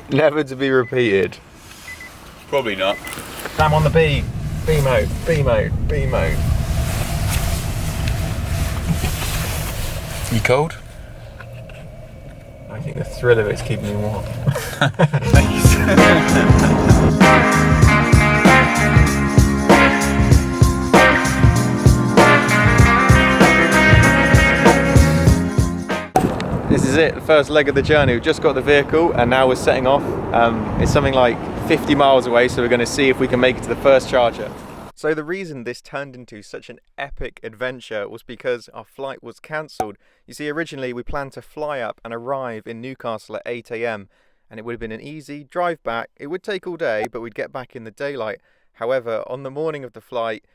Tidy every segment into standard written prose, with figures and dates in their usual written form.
Never to be repeated. Probably not. I'm on the B mode, B mode, B mode. You cold? I think the thrill of it's keeping me warm. This is it, the first leg of the journey. We've just got the vehicle and now we're setting off. It's something like 50 miles away, so we're going to see if we can make it to the first charger. So the reason this turned into such an epic adventure was because our flight was cancelled. You see, originally we planned to fly up and arrive in Newcastle at 8 AM, and it would have been an easy drive back. It would take all day, but we'd get back in the daylight. However, on the morning of the flight,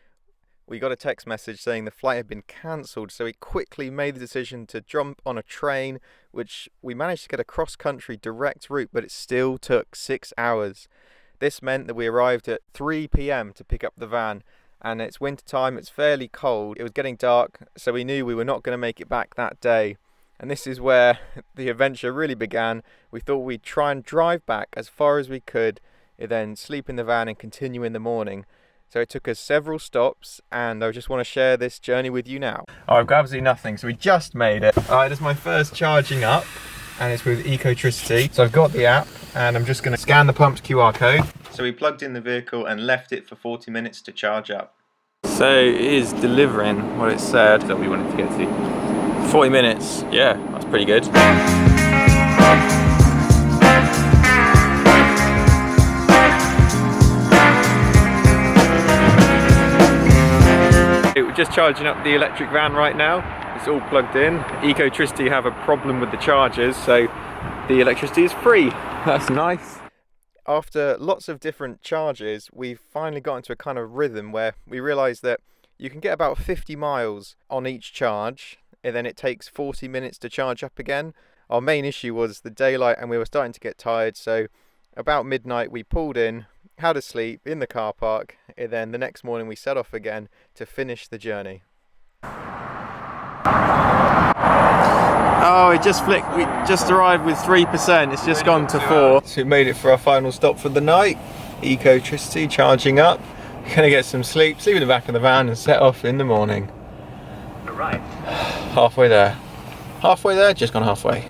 we got a text message saying the flight had been cancelled, so we quickly made the decision to jump on a train, which we managed to get a cross-country direct route, but it still took 6 hours. This meant that we arrived at 3 PM to pick up the van, and it's winter time, it's fairly cold, it was getting dark, so we knew we were not going to make it back that day. And this is where the adventure really began. We thought we'd try and drive back as far as we could, and then sleep in the van and continue in the morning. So it took us several stops, and I just want to share this journey with you now. Oh, I've got absolutely nothing, so we just made it. Alright, this is my first charging up, and it's with Ecotricity. So I've got the app, and I'm just going to scan the pump's QR code. So we plugged in the vehicle and left it for 40 minutes to charge up. So it is delivering what it said that we wanted to get to. 40 minutes, yeah, that's pretty good. We're just charging up the electric van right now. It's all plugged in. Ecotricity have a problem with the chargers, so the electricity is free. That's nice. After lots of different charges, we've finally got into a kind of rhythm where we realised that you can get about 50 miles on each charge, and then it takes 40 minutes to charge up again. Our main issue was the daylight, and we were starting to get tired, so about midnight we pulled in, had a sleep in the car park, and then the next morning we set off again to finish the journey. Oh, it just flicked. We just arrived with 3%. It's just gone to 4. So we made it for our final stop for the night. Ecotricity charging up. Gonna get some sleep, sleep in the back of the van, and set off in the morning. Alright. Halfway there. Halfway there, just gone halfway.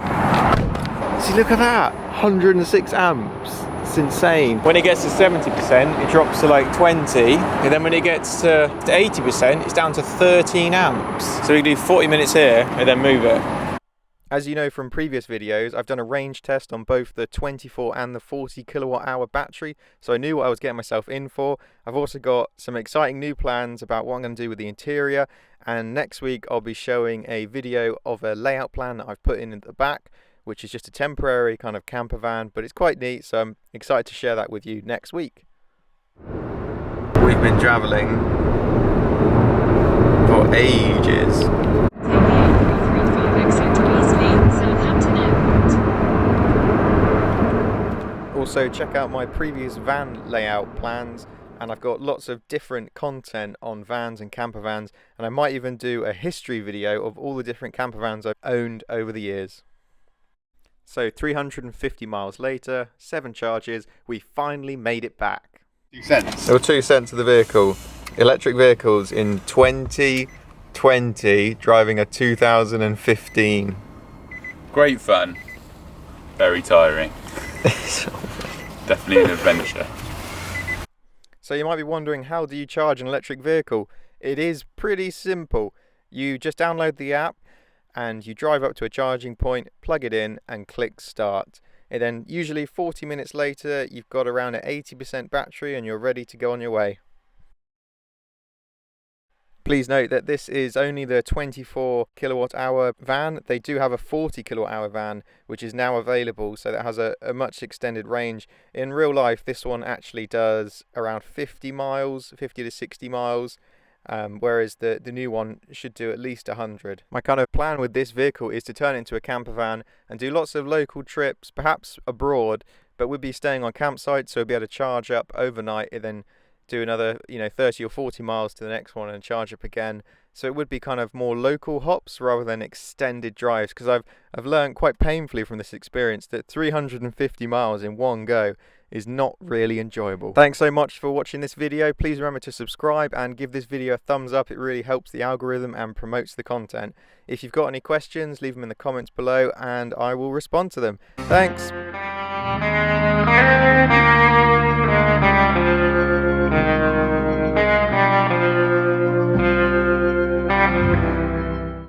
See, look at that. 106 amps. It's insane. When it gets to 70%, it drops to like 20, and then when it gets to 80%, it's down to 13 amps. So we can do 40 minutes here and then move it. As you know from previous videos, I've done a range test on both the 24 and the 40 kilowatt hour battery, so I knew what I was getting myself in for. I've also got some exciting new plans about what I'm going to do with the interior, and next week I'll be showing a video of a layout plan that I've put in at the back, which is just a temporary kind of camper van, but it's quite neat, so I'm excited to share that with you next week. We've been travelling for ages. Also, check out my previous van layout plans, and I've got lots of different content on vans and camper vans, and I might even do a history video of all the different camper vans I've owned over the years. So 350 miles later, 7 charges, we finally made it back. 2 cents. There were 2 cents of the vehicle. Electric vehicles in 2020, driving a 2015. Great fun. Very tiring. Definitely an adventure. So you might be wondering, how do you charge an electric vehicle? It is pretty simple. You just download the app and you drive up to a charging point, plug it in and click start. And then usually 40 minutes later, you've got around an 80% battery and you're ready to go on your way. Please note that this is only the 24 kilowatt hour van. They do have a 40 kilowatt hour van, which is now available, so that has a much extended range. In real life, this one actually does around 50 miles, 50 to 60 miles, whereas the new one should do at least 100. My kind of plan with this vehicle is to turn it into a camper van and do lots of local trips, perhaps abroad, but we'd be staying on campsites, so we'd be able to charge up overnight and then do another 30 or 40 miles to the next one and charge up again. So it would be kind of more local hops rather than extended drives, because I've learned quite painfully from this experience that 350 miles in one go is not really enjoyable. Thanks so much for watching this video. Please remember to subscribe and give this video a thumbs up. It really helps the algorithm and promotes the content. If you've got any questions, leave them in the comments below and I will respond to them. Thanks.